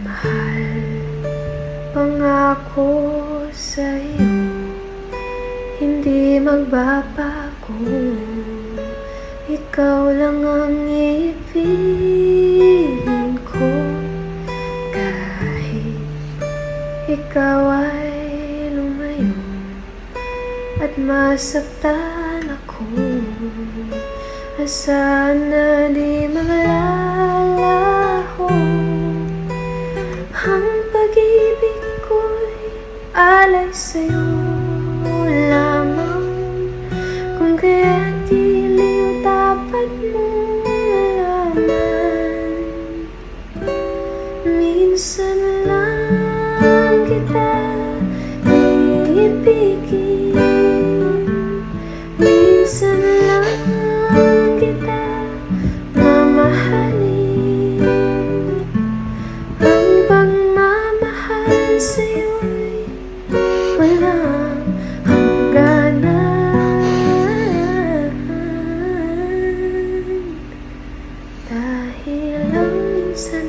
Mahal, pangako sa'yo, hindi magbabago. Ikaw lang ang ibigin ko, kahit ikaw ay lumayo at masaktan ako. Asahan na di maglalaho ang pag-ibig ko'y alay sa'yo lamang. Kung kaya't giliw dapat mong malaman, minsan lang kita iibigin, minsan lang kita mamahalin. Ang pagmamahal sa'yo'y walang hangganan, dahil lang minsan